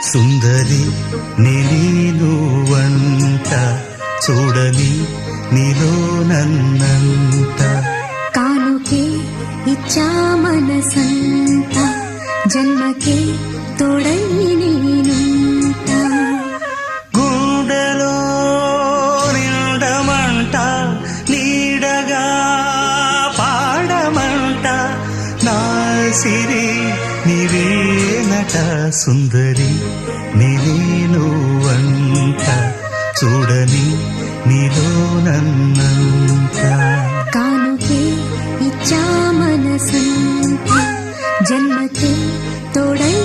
సుందరి నీనువంట చూడని నీలో నన్నంత కానుకే ఇచ్చా మనసంత జన్మకే తోడై నేనుంట గుండెలో నిండమంట నీడగా పాడమంట నా సిరి నీవేనట సుందరి నీనువంట చూడని నీలో నన్నంత కానుకే ఇచ్చా మనసంత జన్మకే తోడై